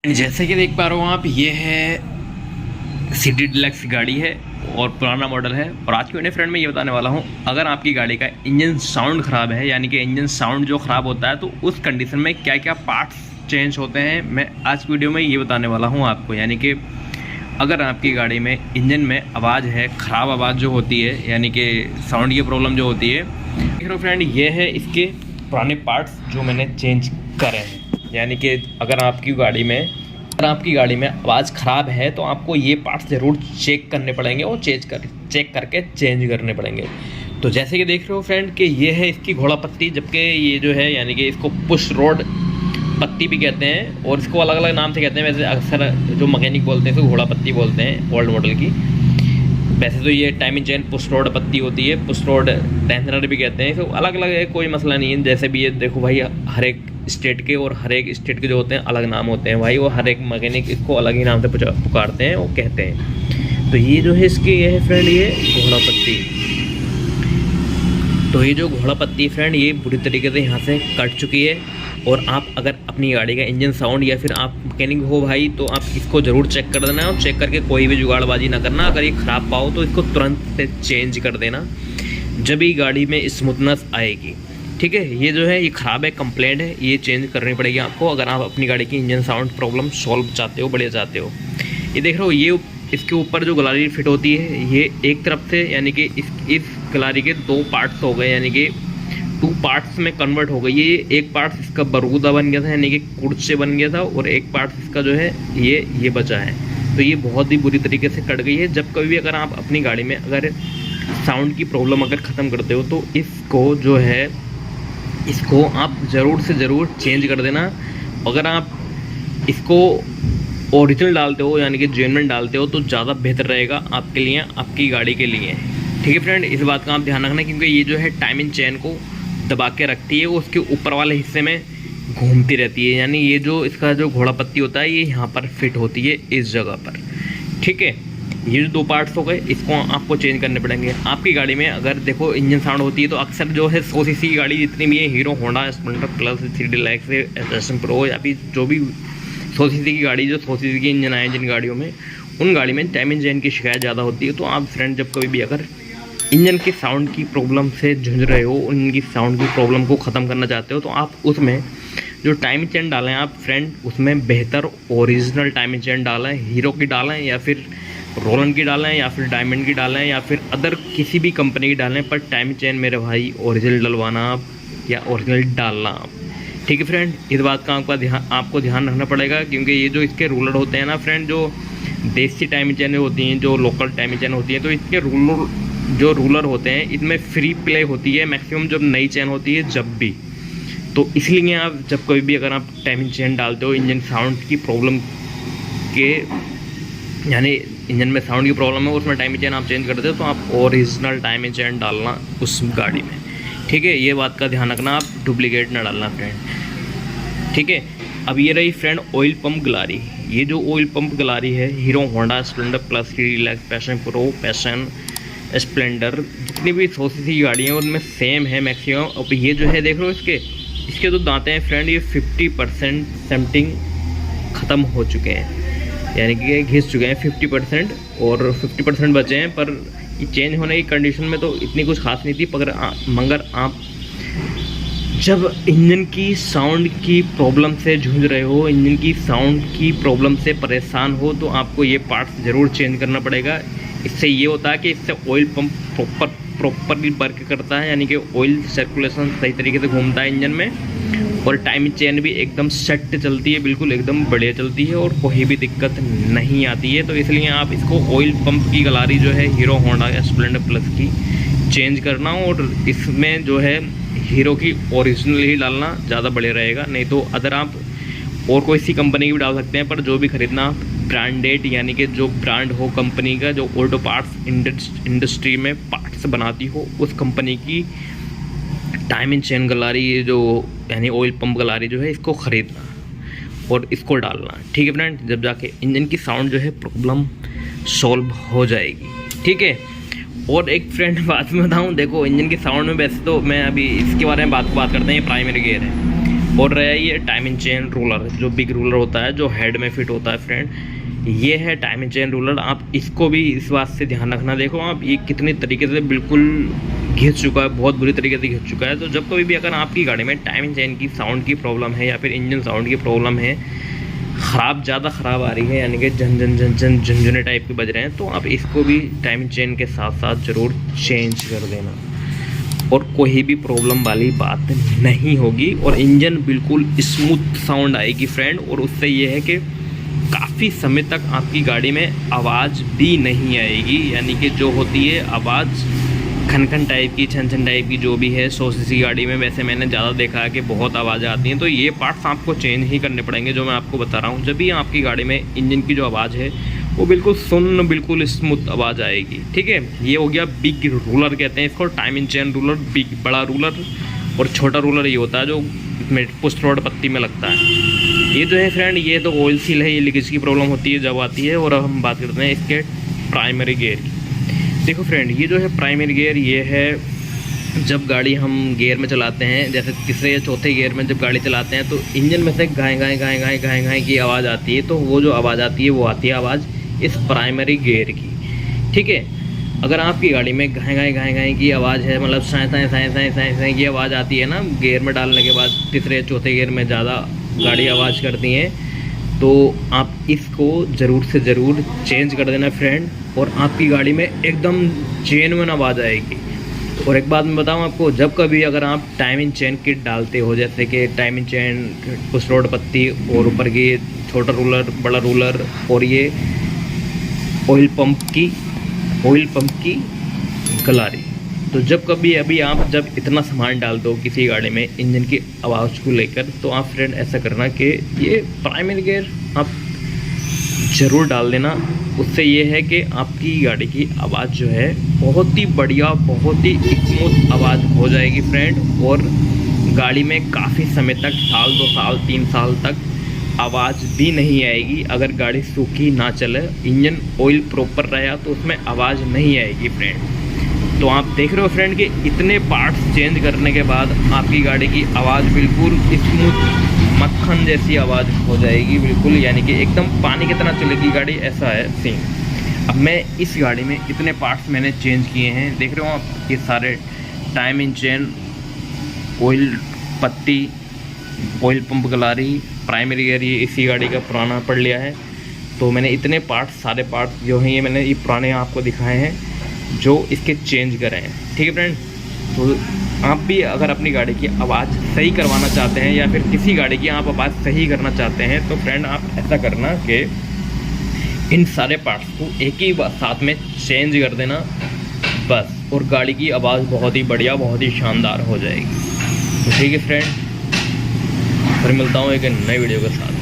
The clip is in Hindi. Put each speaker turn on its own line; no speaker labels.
जैसे कि देख पा रहे हो आप, ये है सिटी डिलक्स गाड़ी है और पुराना मॉडल है। और आज की वीडियो फ्रेंड में ये बताने वाला हूँ, अगर आपकी गाड़ी का इंजन साउंड ख़राब है, यानी कि इंजन साउंड जो ख़राब होता है, तो उस कंडीशन में क्या क्या पार्ट्स चेंज होते हैं, मैं आज की वीडियो में ये बताने वाला हूँ आपको। यानी कि अगर आपकी गाड़ी में इंजन में आवाज़ है, ख़राब आवाज़ जो होती है, यानी कि साउंड की प्रॉब्लम जो होती है, देखो फ्रेंड, ये है इसके पुराने पार्ट्स जो मैंने चेंज करे हैं। यानी कि अगर आपकी गाड़ी में आवाज़ ख़राब है तो आपको ये पार्ट्स ज़रूर चेक करने पड़ेंगे और चेक करके चेंज करने पड़ेंगे। तो जैसे कि देख रहे हो फ्रेंड कि ये है इसकी घोड़ा पत्ती, जबकि ये जो है यानी कि इसको पुश रोड पत्ती भी कहते हैं और इसको अलग अलग नाम से कहते हैं। वैसे अक्सर जो मैकेनिक बोलते हैं इसको घोड़ा पत्ती बोलते हैं ओल्ड मॉडल की। वैसे तो ये टाइमिंग चेन पुश रोड पत्ती होती है, पुश रोड टेंशनर भी कहते हैं। तो अलग अलग है, कोई मसला नहीं है। जैसे भी ये देखो भाई, हर एक स्टेट के जो होते हैं अलग नाम होते हैं भाई, वो हर एक मैकेनिक इसको अलग ही नाम से पुकारते हैं और कहते हैं। तो ये जो है इसकी ये है फ्रेंड, ये घोड़ा पत्ती। तो ये जो घोड़ा पत्ती फ्रेंड, ये बुरी तरीके से यहाँ से कट चुकी है। और आप अगर अपनी गाड़ी का इंजन साउंड, या फिर आप मैकेनिक हो भाई, तो आप इसको ज़रूर चेक कर देना और चेक करके कोई भी जुगाड़बाजी ना करना। अगर ये ख़राब पाओ तो इसको तुरंत से चेंज कर देना, जब ही गाड़ी में स्मूथनेस आएगी। ठीक है, ये जो है ये ख़राब है, कंप्लेंट है, ये चेंज करनी पड़ेगी आपको अगर आप अपनी गाड़ी की इंजन साउंड प्रॉब्लम सॉल्व चाहते हो, बढ़िया चाहते हो। ये देख रहे हो, ये इसके ऊपर जो गलारी फिट होती है, ये एक तरफ से, यानी कि इस गलारी के दो पार्ट्स हो गए, यानी कि 2 पार्ट्स में कन्वर्ट हो गई। ये एक पार्ट इसका बरूदा बन गया था, यानी कि कुर्च से बन गया था, और एक पार्ट इसका जो है ये बचा है। तो ये बहुत ही बुरी तरीके से कट गई है। जब कभी भी अगर आप अपनी गाड़ी में अगर साउंड की प्रॉब्लम अगर ख़त्म करते हो, तो इसको आप ज़रूर से ज़रूर चेंज कर देना। अगर आप इसको ओरिजिनल डालते हो, यानी कि जेन्युइन डालते हो, तो ज़्यादा बेहतर रहेगा आपके लिए, आपकी गाड़ी के लिए। ठीक है फ्रेंड, इस बात का आप ध्यान रखना, क्योंकि ये जो है टाइमिंग चेन को दबा के रखती है, वो उसके ऊपर वाले हिस्से में घूमती रहती है। यानी ये जो इसका जो घोड़ा पत्ती होता है, ये यहाँ पर फिट होती है इस जगह पर। ठीक है, ये जो 2 पार्ट्स हो गए, इसको आपको चेंज करने पड़ेंगे। आपकी गाड़ी में अगर देखो इंजन साउंड होती है, तो अक्सर जो है 100 सीसी की गाड़ी जितनी भी है, hero Honda Splendor plus, city deluxe, passion pro, या फिर जो भी 100 सीसी की गाड़ी, जो 100 सीसी की इंजन आए जिन गाड़ियों में, उन गाड़ी में टाइमिंग चेन की शिकायत ज़्यादा होती है। तो आप फ्रेंड जब कभी भी अगर इंजन के साउंड की प्रॉब्लम से जूझ रहे हो, उनकी साउंड की प्रॉब्लम को ख़त्म करना चाहते हो, तो आप उसमें जो टाइमिंग चेन डालें आप फ्रेंड, उसमें बेहतर ओरिजिनल टाइमिंग चेन डालें। हीरो की डालें, या फिर रोलन की डालें, या फिर डायमंड की डालें, या फिर अदर किसी भी कंपनी की डालें, पर टाइमिंग चेन मेरे भाई ओरिजिनल डलवाना आप, या ओरिजिनल डालना आप। ठीक है फ्रेंड, इस बात का आपको ध्यान रखना पड़ेगा, क्योंकि ये जो इसके रूलर होते हैं ना फ्रेंड, जो देसी टाइमिंग चेन होती हैं, जो लोकल टाइमिंग चेन होती हैं, तो इसके रूलर होते हैं, इसमें फ्री प्ले होती है मैक्सिमम जब नई चेन होती है, जब भी। तो इसलिए आप जब कभी भी अगर आप टाइमिंग चेन डालते हो इंजन साउंड की प्रॉब्लम के, यानी इंजन में साउंड की प्रॉब्लम है, उसमें टाइमिंग चेन आप चेंज करते हो, तो आप ओरिजिनल टाइमिंग चेन डालना उस गाड़ी में। ठीक है, ये बात का ध्यान रखना, आप डुप्लीकेट ना डालना फ्रेंड। ठीक है, अब ये रही फ्रेंड ऑयल पंप गलारी। ये जो ऑयल पंप गलारी है, hero Honda Splendor plus, city deluxe, passion pro, passion Splendor, जितनी भी 100 सीसी की गाड़ियाँ हैं उनमें सेम है मैक्सिमम। और ये जो है देख लो, इसके जो दांते हैं फ्रेंड, ये 50% सेम्टिंग ख़त्म हो चुके हैं, यानी कि घिस चुके हैं 50%, और 50% बचे हैं। पर ये चेंज होने की कंडीशन में तो इतनी कुछ खास नहीं थी, मगर आप जब इंजन की साउंड की प्रॉब्लम से जूझ रहे हो, इंजन की साउंड की प्रॉब्लम से परेशान हो, तो आपको ये पार्ट्स ज़रूर चेंज करना पड़ेगा। इससे ये होता है कि इससे ऑयल पंप प्रॉपरली वर्क करता है, यानी कि ऑयल सर्कुलेशन सही तरीके से घूमता है इंजन में, और टाइमिंग चेन भी एकदम सेट चलती है, बिल्कुल एकदम बढ़िया चलती है, और कोई भी दिक्कत नहीं आती है। तो इसलिए आप इसको ऑयल पंप की गलारी जो है हीरो होंडा या स्प्लेंडर प्लस की चेंज करना, और इसमें जो है हीरो की ओरिजिनल ही डालना ज़्यादा बढ़िया रहेगा। नहीं तो अदर आप और कोई सी कंपनी की भी डाल सकते हैं, पर जो भी खरीदना ब्रांडेड, यानी कि जो ब्रांड हो कंपनी का, जो ऑटो पार्ट्स इंडस्ट्री में पार्ट्स बनाती हो, उस कंपनी की टाइमिंग चेन गलारी, जो यानी ऑयल पंप गलारी जो है, इसको ख़रीदना और इसको डालना। ठीक है फ्रेंड, जब जाके इंजन की साउंड जो है प्रॉब्लम सॉल्व हो जाएगी। ठीक है, और एक फ्रेंड बात में बताऊँ, देखो इंजन की साउंड में वैसे तो मैं अभी इसके बारे में बात करते हैं, ये प्राइमरी गियर है। और रहा ये टाइम एंड चेन रोलर, जो बिग रोलर होता है जो हेड में फिट होता है फ्रेंड, ये है टाइम एंड चेन रोलर। आप इसको भी इस बात से ध्यान रखना, देखो आप ये कितनी तरीके से बिल्कुल घिस चुका है, बहुत बुरी तरीके से घिस चुका है। तो जब कभी भी अगर आपकी गाड़ी में टाइम एंड चेन की साउंड की प्रॉब्लम है या फिर इंजन साउंड की प्रॉब्लम है, ज़्यादा ख़राब आ रही है, यानी कि झंझने टाइप के बज रहे हैं, तो आप इसको भी टाइम एंड चेन के साथ साथ ज़रूर चेंज कर देना और कोई भी प्रॉब्लम वाली बात नहीं होगी और इंजन बिल्कुल स्मूथ साउंड आएगी फ्रेंड। और उससे ये है कि काफ़ी समय तक आपकी गाड़ी में आवाज़ भी नहीं आएगी, यानी कि जो होती है आवाज़ खनखन टाइप की, छन टाइप की जो भी है 100 सीसी गाड़ी में, वैसे मैंने ज़्यादा देखा है कि बहुत आवाज़ें आती हैं। तो ये पार्ट्स आपको चेंज ही करने पड़ेंगे जो मैं आपको बता रहा हूँ। जब भी आपकी गाड़ी में इंजन की जो आवाज़ है वो बिल्कुल बिल्कुल स्मूथ आवाज़ आएगी, ठीक है। ये हो गया बिग रूलर कहते हैं इसको, time and chain ruler, big बड़ा रूलर। और छोटा रूलर ये होता है जो इसमें पुश रोड पत्ती में लगता है। ये जो है फ्रेंड ये तो ऑयल सील है, ये लीकेज की प्रॉब्लम होती है जब आती है। और अब हम बात करते हैं इसके प्राइमरी गियर की। देखो फ्रेंड ये जो है प्राइमरी गियर, ये है जब गाड़ी हम गियर में चलाते हैं, जैसे तीसरे या चौथे गियर में जब गाड़ी चलाते हैं तो इंजन में से गाएं की आवाज़ आती है। तो वो जो आवाज़ आती है वो आती है आवाज़ इस प्राइमरी गियर की, ठीक है। अगर आपकी गाड़ी में गाएं की आवाज़ है, मतलब साएं की आवाज़ आती है ना गियर में डालने के बाद, तीसरे चौथे गियर में ज़्यादा गाड़ी आवाज़ करती है, तो आप इसको ज़रूर से ज़रूर चेंज कर देना फ्रेंड। और आपकी गाड़ी में एकदम जेन्युइन आवाज़ आएगी। और एक बात मैं बताऊं आपको, जब कभी अगर आप टाइम एंड चेन किट डालते हो, जैसे कि time and chain, push road पत्ती और ऊपर की छोटा रूलर, बड़ा रूलर और ये ऑयल पंप की गलारी, तो जब कभी अभी आप जब इतना सामान डाल दो किसी गाड़ी में इंजन की आवाज़ को लेकर, तो आप फ्रेंड ऐसा करना कि ये प्राइमरी गियर आप ज़रूर डाल देना। उससे ये है कि आपकी गाड़ी की आवाज़ जो है बहुत ही बढ़िया, बहुत ही स्मूथ आवाज़ हो जाएगी फ्रेंड। और गाड़ी में काफ़ी समय तक, साल 2 साल 3 साल तक आवाज़ भी नहीं आएगी। अगर गाड़ी सूखी ना चले, इंजन ऑयल प्रॉपर रहा तो उसमें आवाज़ नहीं आएगी फ्रेंड। तो आप देख रहे हो फ्रेंड कि इतने पार्ट्स चेंज करने के बाद आपकी गाड़ी की आवाज़ बिल्कुल स्मूथ मक्खन जैसी आवाज़ हो जाएगी बिल्कुल, यानी कि एकदम पानी की तरह चलेगी गाड़ी, ऐसा है सीन। अब मैं इस गाड़ी में इतने पार्ट्स मैंने चेंज किए हैं, देख रहे हो आप, ये सारे टाइम एंड चेन, ऑयल पत्ती, ऑयल पंप गलारी, प्राइमरी गियर, ये इसी गाड़ी का पुराना पड़ लिया है। तो मैंने इतने पार्ट्स, सारे पार्ट्स जो हैं ये मैंने ये पुराने आपको दिखाए हैं जो इसके चेंज करे हैं, ठीक है फ्रेंड। तो आप भी अगर अपनी गाड़ी की आवाज़ सही करवाना चाहते हैं या फिर किसी गाड़ी की आप आवाज़ सही करना चाहते हैं, तो फ्रेंड आप ऐसा करना कि इन सारे पार्ट्स को एक ही साथ में चेंज कर देना बस, और गाड़ी की आवाज़ बहुत ही बढ़िया, बहुत ही शानदार हो जाएगी। तो ठीक है फ्रेंड, फिर मिलता हूँ एक नई वीडियो के साथ।